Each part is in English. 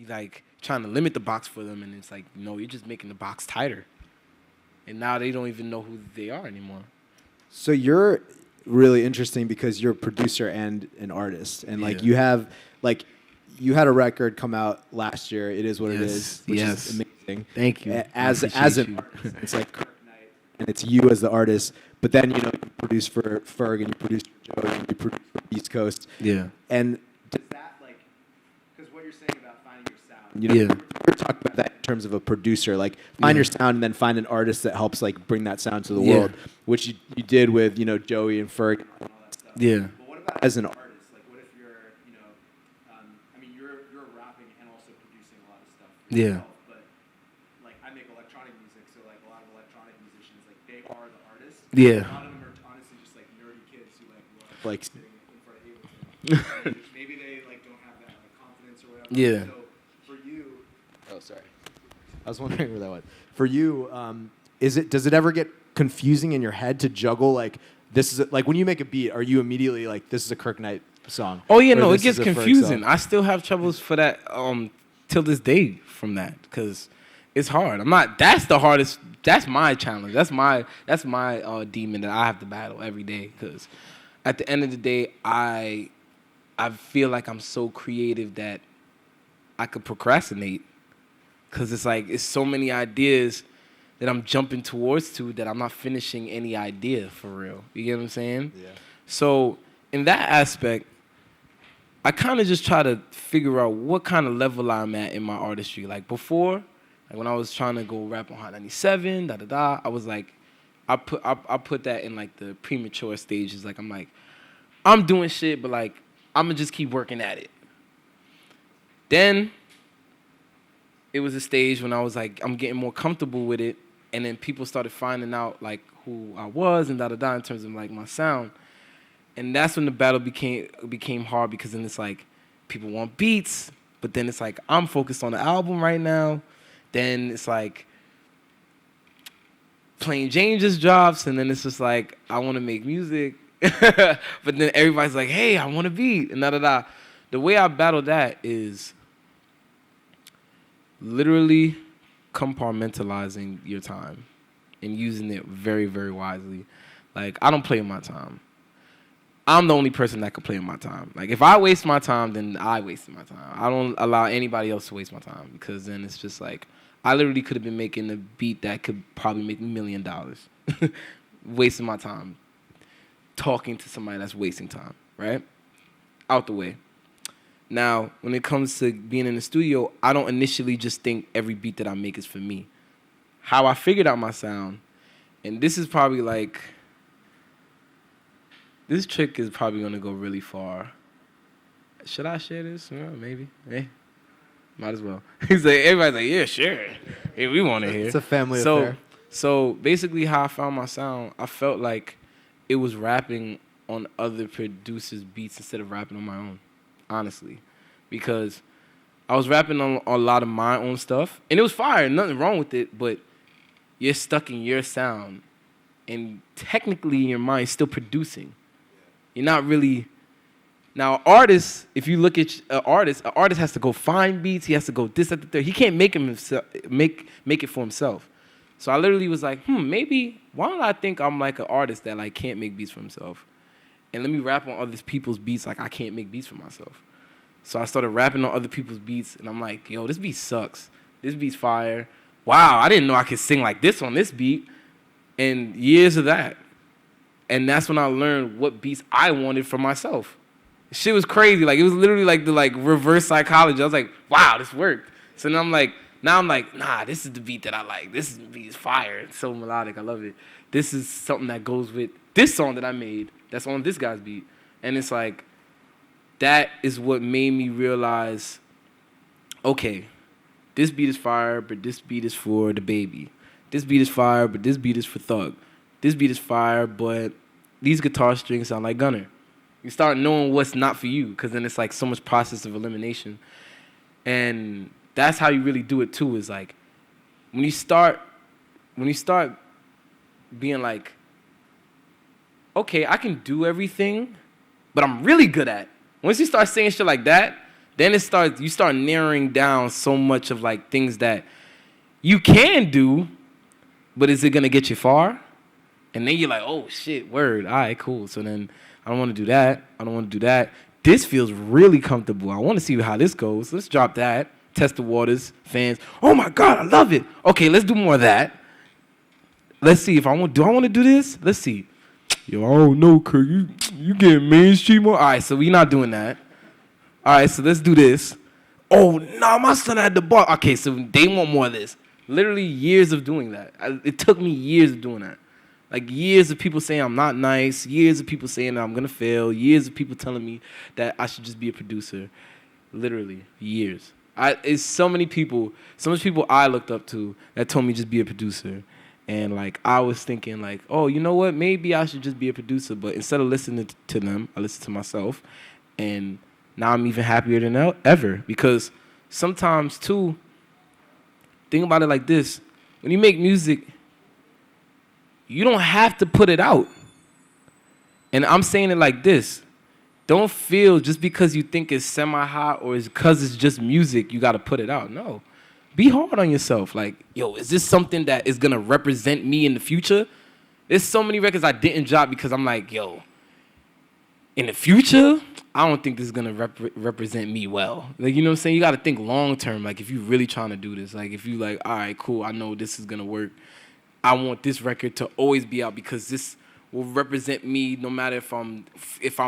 you like trying to limit the box for them, and it's like, no, you're just making the box tighter. And now they don't even know who they are anymore. So you're really interesting because you're a producer and an artist, and like you had a record come out last year. It is what it is, which is amazing. Thank you. As an artist, it's like Kirk Knight, and it's you as the artist. But then you produce for Ferg and you produce for Joe and you produce for East Coast. Yeah. And does that because what you're saying about finding your sound, we're talking about that in terms of a producer, like find your sound and then find an artist that helps like bring that sound to the world, which you did with Joey and Ferg and all that stuff. Yeah. But what about as an artist? Like, what if you're you're rapping and also producing a lot of stuff for yourself, but like I make electronic music, so like a lot of electronic musicians, like they are the artists. Yeah. A lot of them are honestly just like nerdy kids who like sitting in front of Ableton. Maybe they like don't have that like confidence or whatever. Yeah. So for you, sorry, I was wondering where that went. For you, does it ever get confusing in your head to juggle like this is like when you make a beat, are you immediately like this is a Kirk Knight song? Oh yeah, no, it gets confusing. I still have troubles for that till this day from that because it's hard. That's the hardest. That's my challenge. That's my demon that I have to battle every day because at the end of the day, I feel like I'm so creative that I could procrastinate because it's like it's so many ideas that I'm jumping towards that I'm not finishing any idea for real. You get what I'm saying? Yeah. So in that aspect, I kind of just try to figure out what kind of level I'm at in my artistry. Like before, like when I was trying to go rap on Hot 97, I was like, I put that in like the premature stages. Like I'm doing shit, but like I'm gonna just keep working at it. Then it was a stage when I was like, I'm getting more comfortable with it, and then people started finding out like who I was and in terms of like my sound. And that's when the battle became hard because then it's like people want beats, but then it's like I'm focused on the album right now. Then it's like Plain Jane just drops, and then it's just like I want to make music, but then everybody's like, "Hey, I want a beat," and The way I battle that is literally compartmentalizing your time and using it very, very wisely. Like I don't play with my time. I'm the only person that can play with my time. Like, if I waste my time, then I wasted my time. I don't allow anybody else to waste my time because then it's just like, I literally could have been making a beat that could probably make $1 million. Wasting my time talking to somebody that's wasting time, right? Out the way. Now, when it comes to being in the studio, I don't initially just think every beat that I make is for me. How I figured out my sound, and this is probably like, this trick is probably going to go really far. Should I share this? Maybe. Hey, might as well. He's like, everybody's like, yeah, sure. Hey, we want to hear. It's a family affair. So basically how I found my sound, I felt like it was rapping on other producers' beats instead of rapping on my own, honestly. Because I was rapping on a lot of my own stuff, and it was fire, nothing wrong with it, but you're stuck in your sound, and technically in your mind, still producing. You're not really... Now, artists, if you look at an artist has to go find beats. He has to go this, that, the third. He can't make it for himself. So I literally was like, maybe, why don't I think I'm like an artist that like can't make beats for himself? And let me rap on other people's beats like I can't make beats for myself. So I started rapping on other people's beats, and I'm like, yo, this beat sucks. This beat's fire. Wow, I didn't know I could sing like this on this beat. And years of that. And that's when I learned what beats I wanted for myself. Shit was crazy. Like, it was literally like the like reverse psychology. I was like, wow, this worked. So now I'm like, nah, this is the beat that I like. This beat is fire. It's so melodic. I love it. This is something that goes with this song that I made that's on this guy's beat. And it's like, that is what made me realize, okay, this beat is fire, but this beat is for the baby. This beat is fire, but this beat is for Thug. This beat is fire, but these guitar strings sound like Gunner. You start knowing what's not for you, because then it's like so much process of elimination. And that's how you really do it too, is like when you start being like, okay, I can do everything, but I'm really good at. Once you start saying shit like that, Then you start narrowing down so much of like things that you can do, but is it gonna get you far? And then you're like, oh shit, word, all right, cool. So then I don't want to do that. I don't want to do that. This feels really comfortable. I want to see how this goes. Let's drop that. Test the waters, fans. Oh my God, I love it. Okay, let's do more of that. Let's see if I want to do this. Let's see. Yo, I don't know, Kirk. You getting mainstream more? All right, so we not doing that. All right, so let's do this. Oh, nah, my son had the bar. Okay, so they want more of this. Literally years of doing that. It took me years of doing that. Like years of people saying I'm not nice. Years of people saying that I'm going to fail. Years of people telling me that I should just be a producer. Literally, years. It's so many people I looked up to that told me just be a producer. And, like, I was thinking, like, oh, you know what? Maybe I should just be a producer. But instead of listening to them, I listened to myself. And now I'm even happier than ever. Because sometimes, too, think about it like this. When you make music, you don't have to put it out. And I'm saying it like this. Don't feel just because you think it's semi-hot or it's because it's just music, you got to put it out. No. Be hard on yourself. Like, yo, is this something that is going to represent me in the future? There's so many records I didn't drop because I'm like, yo, in the future, I don't think this is going to represent me well. Like, you know what I'm saying? You got to think long term. Like, if you're really trying to do this, like, if you like, all right, cool, I know this is going to work. I want this record to always be out because this will represent me no matter if I'm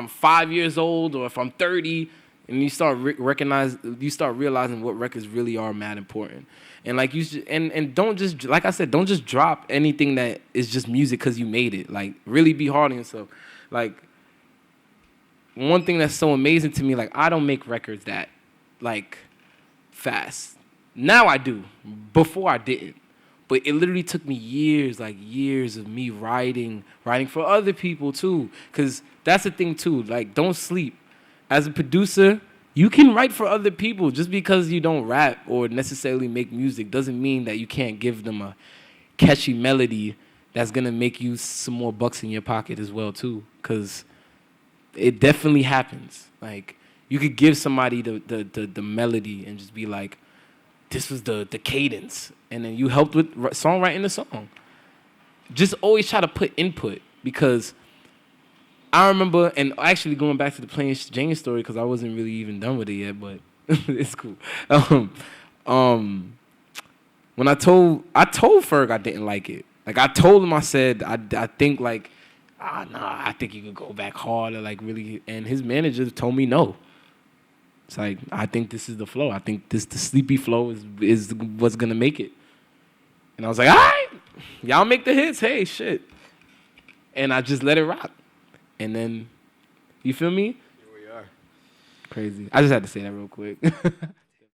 5 years old or if I'm 30. And you start realizing what records really are mad important, and like and don't just, like I said, don't just drop anything that is just music because you made it. Like, really be hard on yourself. Like, one thing that's so amazing to me, like, I don't make records that like fast. Now I do. Before I didn't, but it literally took me years of me writing for other people too. Cause that's the thing too. Like, don't sleep. As a producer, you can write for other people. Just because you don't rap or necessarily make music doesn't mean that you can't give them a catchy melody that's going to make you some more bucks in your pocket as well, too. Because it definitely happens. Like, you could give somebody the melody and just be like, this was the cadence. And then you helped with songwriting the song. Just always try to put input, because I remember, and actually going back to the Plain Jane story, because I wasn't really even done with it yet, but it's cool. When I told Ferg I didn't like it. Like, I told him, I said, I think, like, nah, I think you could go back harder, like, really. And his manager told me no. It's like, I think this is the flow. I think the sleepy flow is what's going to make it. And I was like, all right, y'all make the hits. Hey, shit. And I just let it rock. And then, you feel me? Here we are. Crazy. I just had to say that real quick.